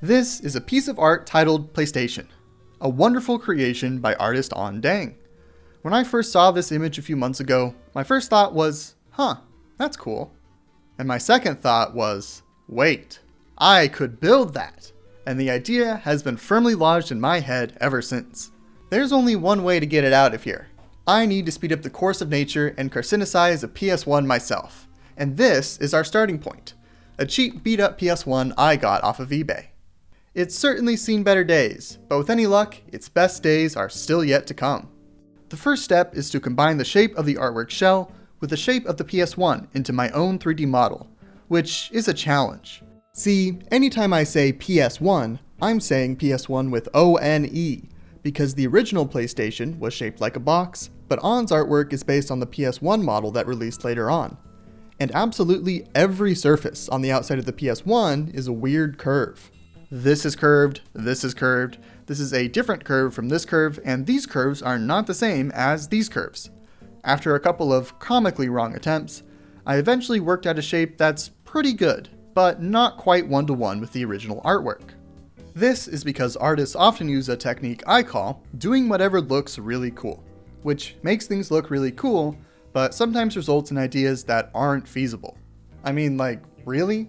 This is a piece of art titled Playstacean, a wonderful creation by artist On Dang. When I first saw this image a few months ago, my first thought was, that's cool. And my second thought was, wait, I could build that. And the idea has been firmly lodged in my head ever since. There's only one way to get it out of here. I need to speed up the course of nature and carcinicize a PS1 myself. And this is our starting point, a cheap beat up PS1 I got off of eBay. It's certainly seen better days, but with any luck, its best days are still yet to come. The first step is to combine the shape of the artwork shell with the shape of the PS1 into my own 3D model, which is a challenge. See, anytime I say PS1, I'm saying PS1 with O-N-E, because the original PlayStation was shaped like a box, but On's artwork is based on the PS1 model that released later on. And absolutely every surface on the outside of the PS1 is a weird curve. This is curved, this is curved, this is a different curve from this curve, and these curves are not the same as these curves. After a couple of comically wrong attempts, I eventually worked out a shape that's pretty good, but not quite one-to-one with the original artwork. This is because artists often use a technique I call doing whatever looks really cool, which makes things look really cool, but sometimes results in ideas that aren't feasible. I mean, like, really?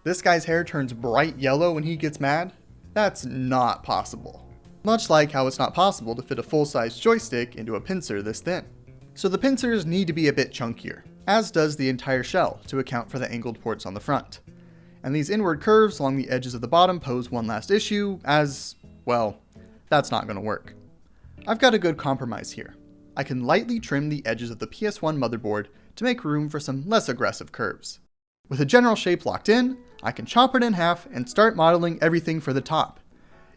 This guy's hair turns bright yellow when he gets mad? That's not possible. Much like how it's not possible to fit a full-size joystick into a pincer this thin. So the pincers need to be a bit chunkier, as does the entire shell to account for the angled ports on the front. And these inward curves along the edges of the bottom pose one last issue as, well, that's not going to work. I've got a good compromise here. I can lightly trim the edges of the PS1 motherboard to make room for some less aggressive curves. With a general shape locked in, I can chop it in half and start modeling everything for the top.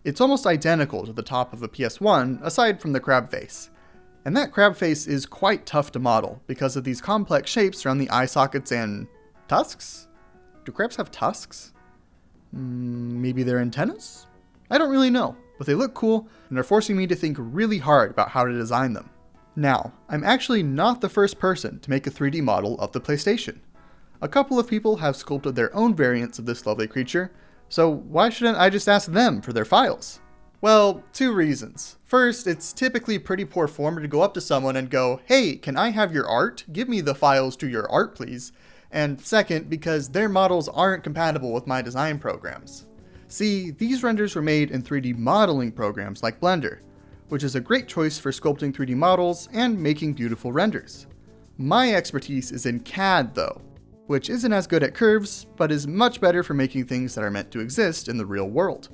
It's almost identical to the top of a PS1 aside from the crab face. And that crab face is quite tough to model because of these complex shapes around the eye sockets and tusks? Do crabs have tusks? Maybe they're antennas? I don't really know, but they look cool and are forcing me to think really hard about how to design them. Now, I'm actually not the first person to make a 3D model of the PlayStation. A couple of people have sculpted their own variants of this lovely creature, so why shouldn't I just ask them for their files? Well, two reasons. First, it's typically pretty poor form to go up to someone and go, "Hey, can I have your art? Give me the files to your art, please." And second, because their models aren't compatible with my design programs. See, these renders were made in 3D modeling programs like Blender, which is a great choice for sculpting 3D models and making beautiful renders. My expertise is in CAD though, which isn't as good at curves, but is much better for making things that are meant to exist in the real world.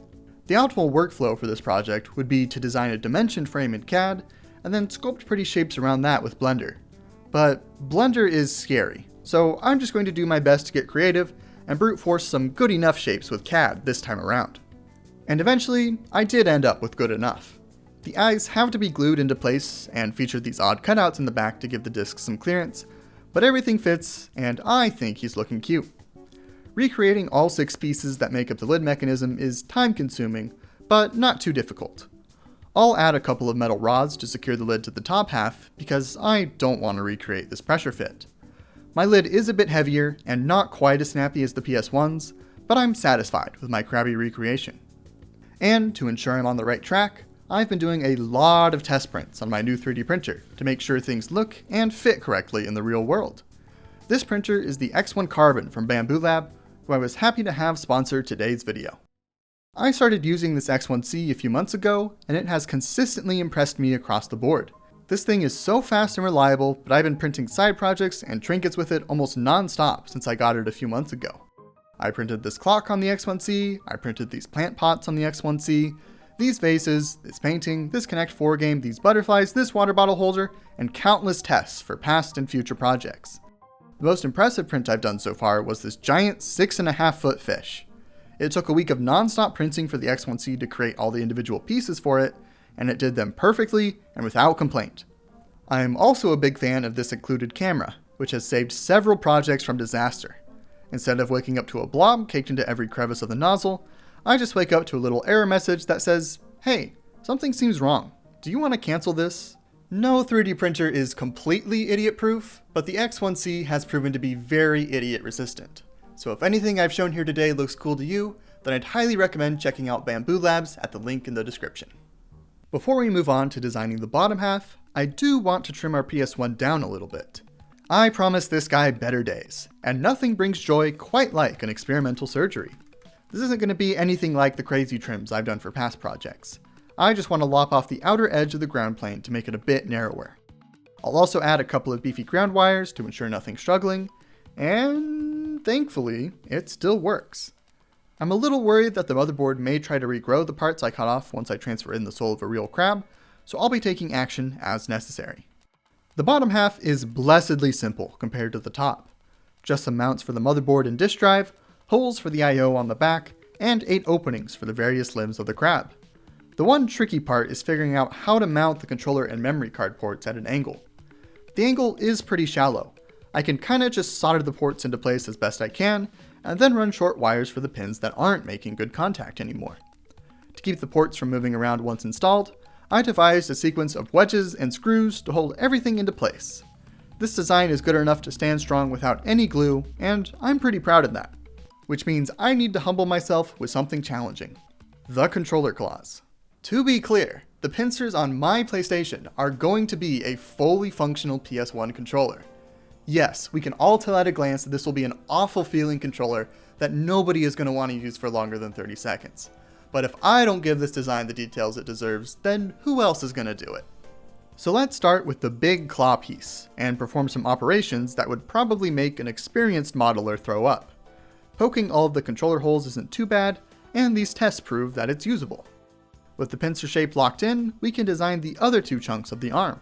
The optimal workflow for this project would be to design a dimension frame in CAD, and then sculpt pretty shapes around that with Blender. But Blender is scary, so I'm just going to do my best to get creative and brute force some good enough shapes with CAD this time around. And eventually, I did end up with good enough. The eyes have to be glued into place and feature these odd cutouts in the back to give the disc some clearance, but everything fits, and I think he's looking cute. Recreating all 6 pieces that make up the lid mechanism is time-consuming, but not too difficult. I'll add a couple of metal rods to secure the lid to the top half, because I don't want to recreate this pressure fit. My lid is a bit heavier, and not quite as snappy as the PS1's, but I'm satisfied with my crabby recreation. And to ensure I'm on the right track, I've been doing a lot of test prints on my new 3D printer to make sure things look and fit correctly in the real world. This printer is the X1 Carbon from Bamboo Lab, who I was happy to have sponsor today's video. I started using this X1C a few months ago, and it has consistently impressed me across the board. This thing is so fast and reliable, but I've been printing side projects and trinkets with it almost non-stop since I got it a few months ago. I printed this clock on the X1C, I printed these plant pots on the X1C, these vases, this painting, this Connect 4 game, these butterflies, this water bottle holder, and countless tests for past and future projects. The most impressive print I've done so far was this giant 6.5-foot fish. It took a week of non-stop printing for the X1C to create all the individual pieces for it, and it did them perfectly and without complaint. I am also a big fan of this included camera, which has saved several projects from disaster. Instead of waking up to a blob caked into every crevice of the nozzle, I just wake up to a little error message that says, "Hey, something seems wrong. Do you want to cancel this?" No 3D printer is completely idiot-proof, but the X1C has proven to be very idiot-resistant. So if anything I've shown here today looks cool to you, then I'd highly recommend checking out Bamboo Labs at the link in the description. Before we move on to designing the bottom half, I do want to trim our PS1 down a little bit. I promised this guy better days, and nothing brings joy quite like an experimental surgery. This isn't going to be anything like the crazy trims I've done for past projects. I just want to lop off the outer edge of the ground plane to make it a bit narrower. I'll also add a couple of beefy ground wires to ensure nothing's struggling, and thankfully, it still works. I'm a little worried that the motherboard may try to regrow the parts I cut off once I transfer in the soul of a real crab, so I'll be taking action as necessary. The bottom half is blessedly simple compared to the top. Just some mounts for the motherboard and disk drive, holes for the I/O on the back, and 8 openings for the various limbs of the crab. The one tricky part is figuring out how to mount the controller and memory card ports at an angle. The angle is pretty shallow. I can kinda just solder the ports into place as best I can, and then run short wires for the pins that aren't making good contact anymore. To keep the ports from moving around once installed, I devised a sequence of wedges and screws to hold everything into place. This design is good enough to stand strong without any glue, and I'm pretty proud of that. Which means I need to humble myself with something challenging. The controller claws. To be clear, the pincers on my PlayStation are going to be a fully functional PS1 controller. Yes, we can all tell at a glance that this will be an awful feeling controller that nobody is going to want to use for longer than 30 seconds. But if I don't give this design the details it deserves, then who else is going to do it? So let's start with the big claw piece, and perform some operations that would probably make an experienced modeler throw up. Poking all of the controller holes isn't too bad, and these tests prove that it's usable. With the pincer shape locked in, we can design the other 2 chunks of the arm.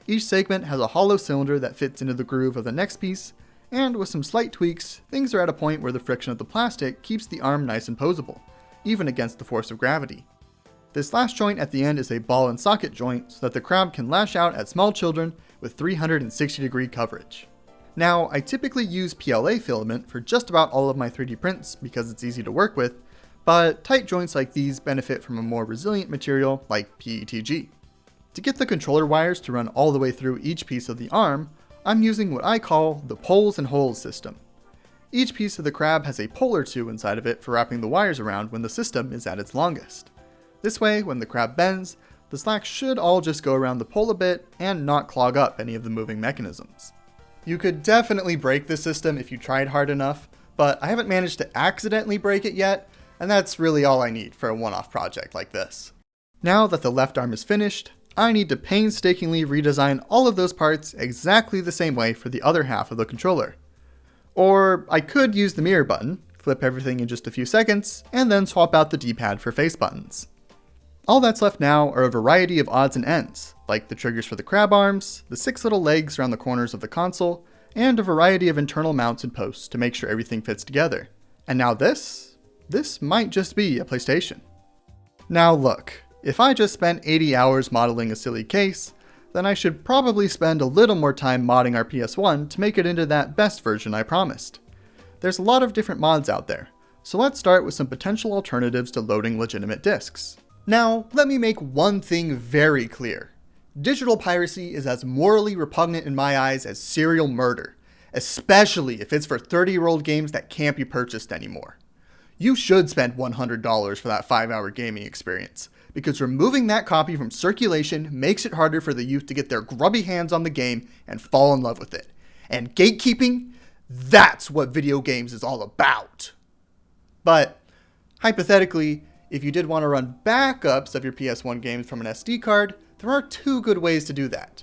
Each segment has a hollow cylinder that fits into the groove of the next piece, and with some slight tweaks, things are at a point where the friction of the plastic keeps the arm nice and posable, even against the force of gravity. This last joint at the end is a ball and socket joint so that the crab can lash out at small children with 360-degree coverage. Now, I typically use PLA filament for just about all of my 3D prints because it's easy to work with, but tight joints like these benefit from a more resilient material like PETG. To get the controller wires to run all the way through each piece of the arm, I'm using what I call the poles and holes system. Each piece of the crab has a pole or 2 inside of it for wrapping the wires around when the system is at its longest. This way, when the crab bends, the slack should all just go around the pole a bit and not clog up any of the moving mechanisms. You could definitely break this system if you tried hard enough, but I haven't managed to accidentally break it yet, and that's really all I need for a one-off project like this. Now that the left arm is finished, I need to painstakingly redesign all of those parts exactly the same way for the other half of the controller. Or I could use the mirror button, flip everything in just a few seconds, and then swap out the D-pad for face buttons. All that's left now are a variety of odds and ends, like the triggers for the crab arms, the 6 little legs around the corners of the console, and a variety of internal mounts and posts to make sure everything fits together. And now this might just be a PlayStation. Now look, if I just spent 80 hours modeling a silly case, then I should probably spend a little more time modding our PS1 to make it into that best version I promised. There's a lot of different mods out there, so let's start with some potential alternatives to loading legitimate discs. Now, let me make one thing very clear. Digital piracy is as morally repugnant in my eyes as serial murder, especially if it's for 30-year-old games that can't be purchased anymore. You should spend $100 for that 5-hour gaming experience, because removing that copy from circulation makes it harder for the youth to get their grubby hands on the game and fall in love with it. And gatekeeping? That's what video games is all about. But, hypothetically, if you did want to run backups of your PS1 games from an SD card, there are 2 good ways to do that.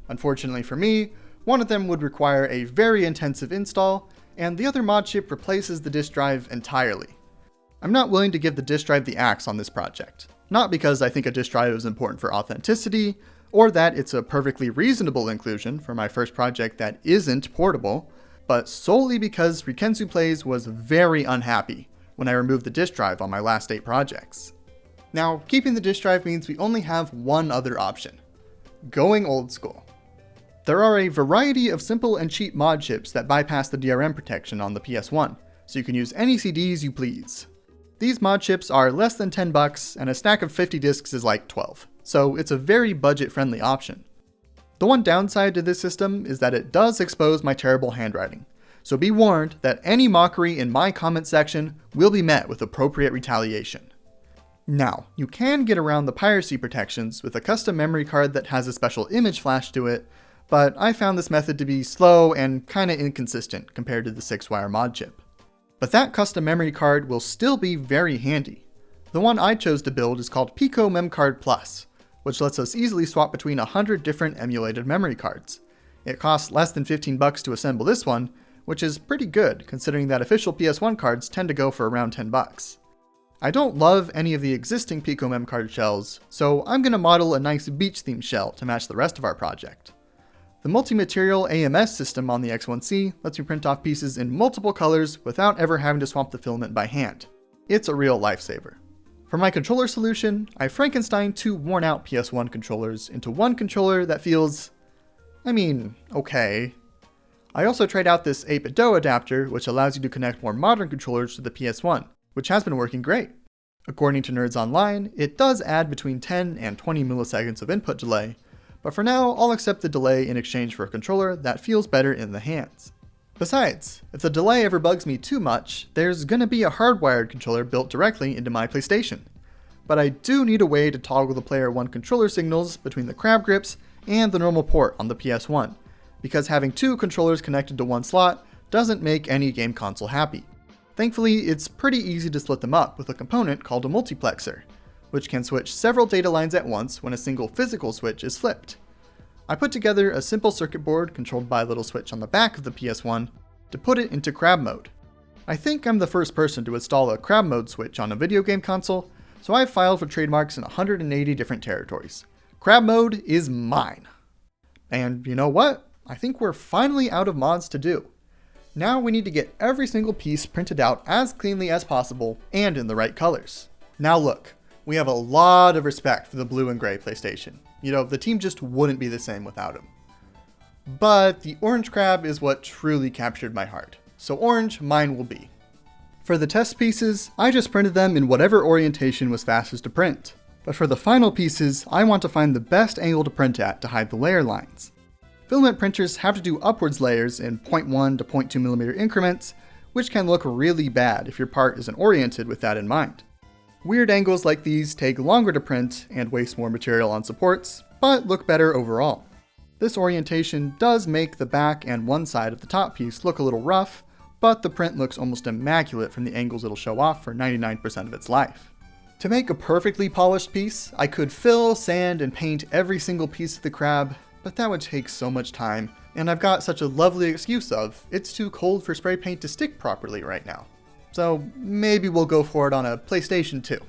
Unfortunately for me, one of them would require a very intensive install, and the other mod chip replaces the disk drive entirely. I'm not willing to give the disk drive the axe on this project. Not because I think a disk drive is important for authenticity, or that it's a perfectly reasonable inclusion for my first project that isn't portable, but solely because Rikenzu Plays was very unhappy when I removed the disk drive on my last 8 projects. Now, keeping the disk drive means we only have one other option: going old school. There are a variety of simple and cheap mod chips that bypass the DRM protection on the PS1, so you can use any CDs you please. These mod chips are less than $10, and a stack of 50 discs is like 12, so it's a very budget-friendly option. The one downside to this system is that it does expose my terrible handwriting, so be warned that any mockery in my comment section will be met with appropriate retaliation. Now, you can get around the piracy protections with a custom memory card that has a special image flash to it, but I found this method to be slow and kinda inconsistent compared to the 6-wire mod chip. But that custom memory card will still be very handy. The one I chose to build is called Pico MemCard Plus, which lets us easily swap between 100 different emulated memory cards. It costs less than $15 to assemble this one, which is pretty good considering that official PS1 cards tend to go for around $10. I don't love any of the existing Pico MemCard shells, so I'm going to model a nice beach themed shell to match the rest of our project. The multi-material AMS system on the X1C lets me print off pieces in multiple colors without ever having to swap the filament by hand. It's a real lifesaver. For my controller solution, I Frankensteined 2 worn out PS1 controllers into one controller that feels, okay. I also tried out this 8-bit DOE adapter, which allows you to connect more modern controllers to the PS1, which has been working great. According to Nerds Online, it does add between 10 and 20 milliseconds of input delay, but for now I'll accept the delay in exchange for a controller that feels better in the hands. Besides, if the delay ever bugs me too much, there's gonna be a hardwired controller built directly into my Playstacean. But I do need a way to toggle the player 1 controller signals between the crab grips and the normal port on the PS1, because having 2 controllers connected to one slot doesn't make any game console happy. Thankfully, it's pretty easy to split them up with a component called a multiplexer, which can switch several data lines at once when a single physical switch is flipped. I put together a simple circuit board controlled by a little switch on the back of the PS1 to put it into crab mode. I think I'm the first person to install a crab mode switch on a video game console, so I've filed for trademarks in 180 different territories. Crab mode is mine. And you know what? I think we're finally out of mods to do. Now we need to get every single piece printed out as cleanly as possible and in the right colors. Now look, we have a lot of respect for the blue and gray Playstacian. The team just wouldn't be the same without him. But the orange crab is what truly captured my heart. So orange, mine will be. For the test pieces, I just printed them in whatever orientation was fastest to print. But for the final pieces, I want to find the best angle to print at to hide the layer lines. Filament printers have to do upwards layers in 0.1 to 0.2 millimeter increments, which can look really bad if your part isn't oriented with that in mind. Weird angles like these take longer to print and waste more material on supports, but look better overall. This orientation does make the back and one side of the top piece look a little rough, but the print looks almost immaculate from the angles it'll show off for 99% of its life. To make a perfectly polished piece, I could fill, sand, and paint every single piece of the crab, but that would take so much time, and I've got such a lovely excuse of, it's too cold for spray paint to stick properly right now. So maybe we'll go for it on a PlayStation 2.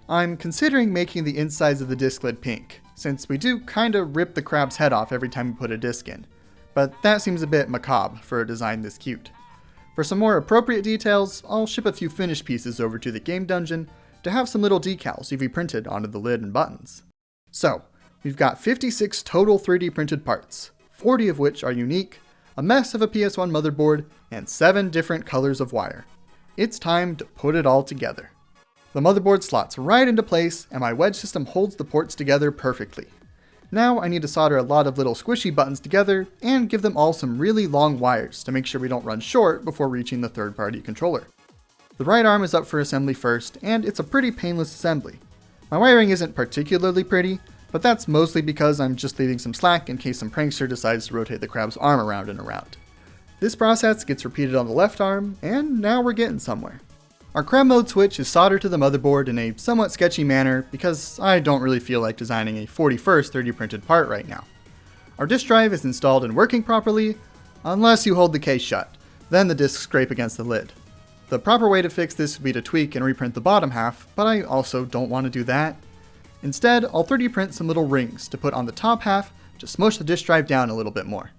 I'm considering making the insides of the disc lid pink, since we do kinda rip the crab's head off every time we put a disc in, but that seems a bit macabre for a design this cute. For some more appropriate details, I'll ship a few finished pieces over to the game dungeon to have some little decals UV printed onto the lid and buttons. So, we've got 56 total 3D printed parts, 40 of which are unique, a mess of a PS1 motherboard, and 7 different colors of wire. It's time to put it all together. The motherboard slots right into place, and my wedge system holds the ports together perfectly. Now I need to solder a lot of little squishy buttons together and give them all some really long wires to make sure we don't run short before reaching the third-party controller. The right arm is up for assembly first, and it's a pretty painless assembly. My wiring isn't particularly pretty, but that's mostly because I'm just leaving some slack in case some prankster decides to rotate the crab's arm around and around. This process gets repeated on the left arm, and now we're getting somewhere. Our crab mode switch is soldered to the motherboard in a somewhat sketchy manner because I don't really feel like designing a 41st 3D printed part right now. Our disk drive is installed and working properly, unless you hold the case shut, then the discs scrape against the lid. The proper way to fix this would be to tweak and reprint the bottom half, but I also don't want to do that. Instead, I'll 3D print some little rings to put on the top half to smush the disk drive down a little bit more.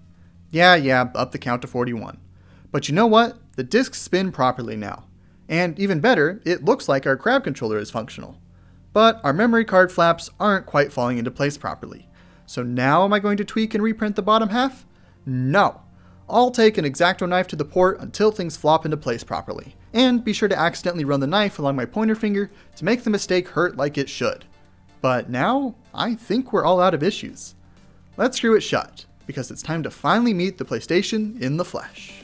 Yeah, up the count to 41. But you know what? The discs spin properly now. And even better, it looks like our crab controller is functional. But our memory card flaps aren't quite falling into place properly. So now am I going to tweak and reprint the bottom half? No. I'll take an X-Acto knife to the port until things flop into place properly. And be sure to accidentally run the knife along my pointer finger to make the mistake hurt like it should. But now, I think we're all out of issues. Let's screw it shut, because it's time to finally meet the Playstacian in the flesh.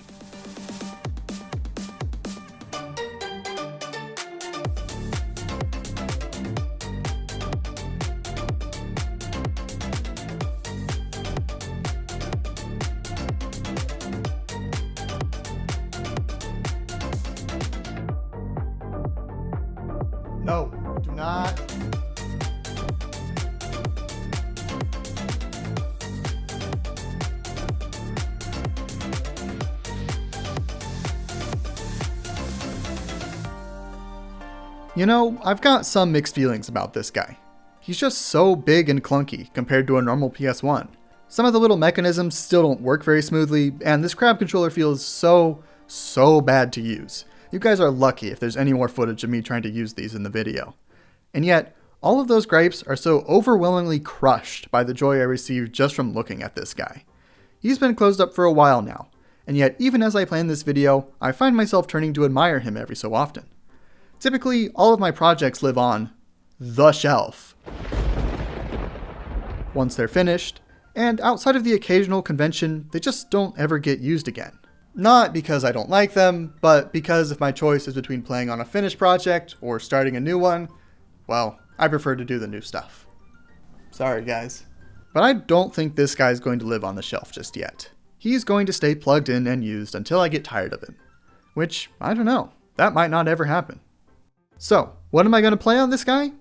No, do not. You know, I've got some mixed feelings about this guy. He's just so big and clunky compared to a normal PS1. Some of the little mechanisms still don't work very smoothly, and this crab controller feels so bad to use. You guys are lucky if there's any more footage of me trying to use these in the video. And yet, all of those gripes are so overwhelmingly crushed by the joy I received just from looking at this guy. He's been closed up for a while now, and yet even as I plan this video, I find myself turning to admire him every so often. Typically, all of my projects live on the shelf once they're finished, and outside of the occasional convention, they just don't ever get used again. Not because I don't like them, but because if my choice is between playing on a finished project or starting a new one, well, I prefer to do the new stuff. Sorry guys. But I don't think this guy's going to live on the shelf just yet. He's going to stay plugged in and used until I get tired of him. Which, I don't know, that might not ever happen. So, what am I going to play on this guy?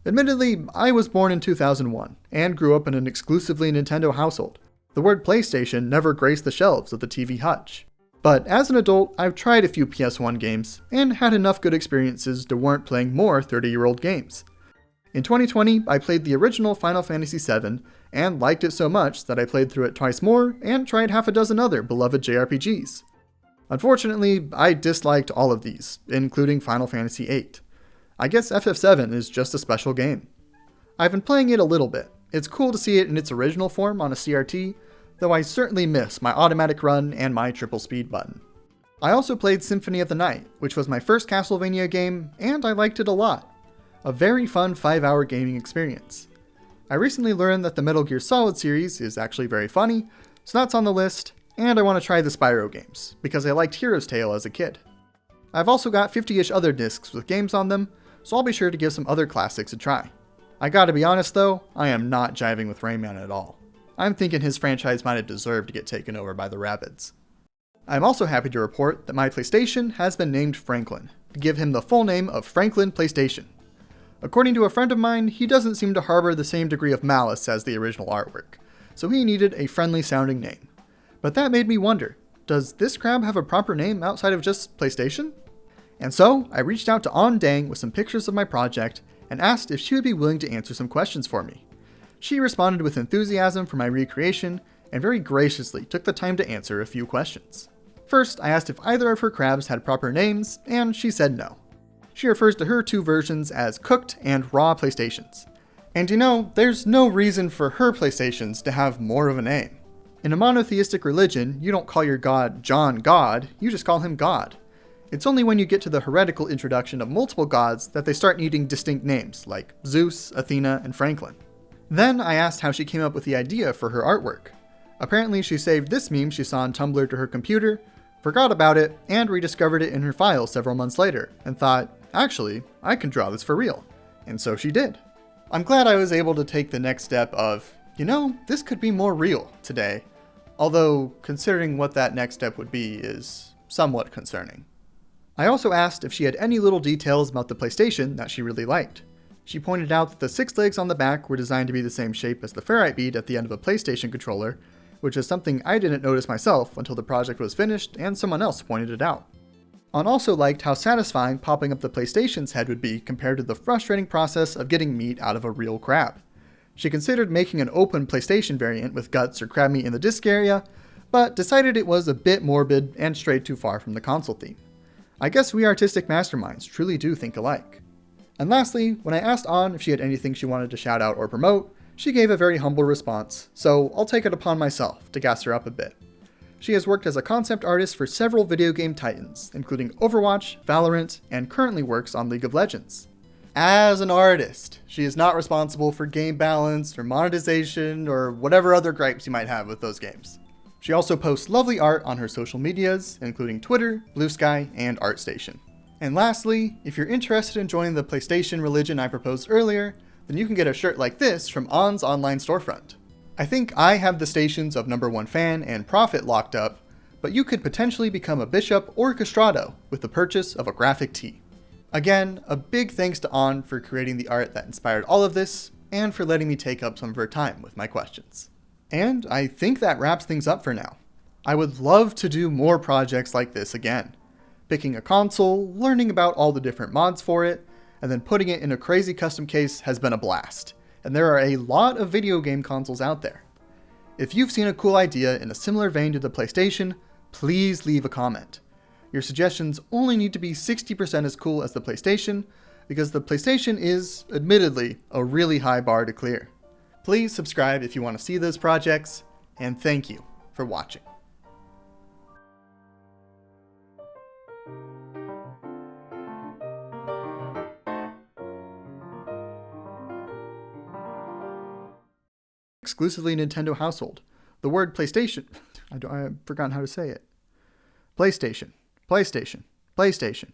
Admittedly, I was born in 2001 and grew up in an exclusively Nintendo household. The word PlayStation never graced the shelves of the TV hutch. But as an adult, I've tried a few PS1 games and had enough good experiences to warrant playing more 30-year-old games. In 2020, I played the original Final Fantasy VII and liked it so much that I played through it twice more and tried half a dozen other beloved JRPGs. Unfortunately, I disliked all of these, including Final Fantasy VIII. I guess FF7 is just a special game. I've been playing it a little bit. It's cool to see it in its original form on a CRT, though I certainly miss my automatic run and my triple speed button. I also played Symphony of the Night, which was my first Castlevania game, and I liked it a lot. A very fun 5-hour gaming experience. I recently learned that the Metal Gear Solid series is actually very funny, so that's on the list, and I want to try the Spyro games, because I liked Hero's Tale as a kid. I've also got 50-ish other discs with games on them, so I'll be sure to give some other classics a try. I gotta be honest though, I am not jiving with Rayman at all. I'm thinking his franchise might have deserved to get taken over by the Rabbids. I'm also happy to report that my PlayStation has been named Franklin, to give him the full name of Franklin PlayStation. According to a friend of mine, he doesn't seem to harbor the same degree of malice as the original artwork, so he needed a friendly sounding name. But that made me wonder, does this crab have a proper name outside of just PlayStation? And so, I reached out to On Dang with some pictures of my project and asked if she would be willing to answer some questions for me. She responded with enthusiasm for my recreation and very graciously took the time to answer a few questions. First, I asked if either of her crabs had proper names, and she said no. She refers to her two versions as cooked and raw PlayStations. And you know, there's no reason for her PlayStations to have more of a name. In a monotheistic religion, you don't call your god John God, you just call him God. It's only when you get to the heretical introduction of multiple gods that they start needing distinct names, like Zeus, Athena, and Franklin. Then I asked how she came up with the idea for her artwork. Apparently she saved this meme she saw on Tumblr to her computer, forgot about it, and rediscovered it in her files several months later, and thought, actually, I can draw this for real. And so she did. I'm glad I was able to take the next step of, you know, this could be more real today. Although, considering what that next step would be is somewhat concerning. I also asked if she had any little details about the PlayStation that she really liked. She pointed out that the 6 legs on the back were designed to be the same shape as the ferrite bead at the end of a PlayStation controller, which is something I didn't notice myself until the project was finished and someone else pointed it out. On also liked how satisfying popping up the PlayStation's head would be compared to the frustrating process of getting meat out of a real crab. She considered making an open PlayStation variant with guts or crab meat in the disc area, but decided it was a bit morbid and strayed too far from the console theme. I guess we artistic masterminds truly do think alike. And lastly, when I asked On if she had anything she wanted to shout out or promote, she gave a very humble response, so I'll take it upon myself to gas her up a bit. She has worked as a concept artist for several video game titans, including Overwatch, Valorant, and currently works on League of Legends. As an artist, she is not responsible for game balance or monetization or whatever other gripes you might have with those games. She also posts lovely art on her social medias, including Twitter, Blue Sky, and ArtStation. And lastly, if you're interested in joining the PlayStation religion I proposed earlier, then you can get a shirt like this from On's online storefront. I think I have the stations of #1 fan and Prophet locked up, but you could potentially become a bishop or castrato with the purchase of a graphic tee. Again, a big thanks to On for creating the art that inspired all of this, and for letting me take up some of her time with my questions. And I think that wraps things up for now. I would love to do more projects like this again. Picking a console, learning about all the different mods for it, and then putting it in a crazy custom case has been a blast. And there are a lot of video game consoles out there. If you've seen a cool idea in a similar vein to the PlayStation, please leave a comment. Your suggestions only need to be 60% as cool as the PlayStation, because the PlayStation is, admittedly, a really high bar to clear. Please subscribe if you want to see those projects, and thank you for watching. Exclusively Nintendo household. The word PlayStation, I've forgotten how to say it. PlayStation, PlayStation, PlayStation.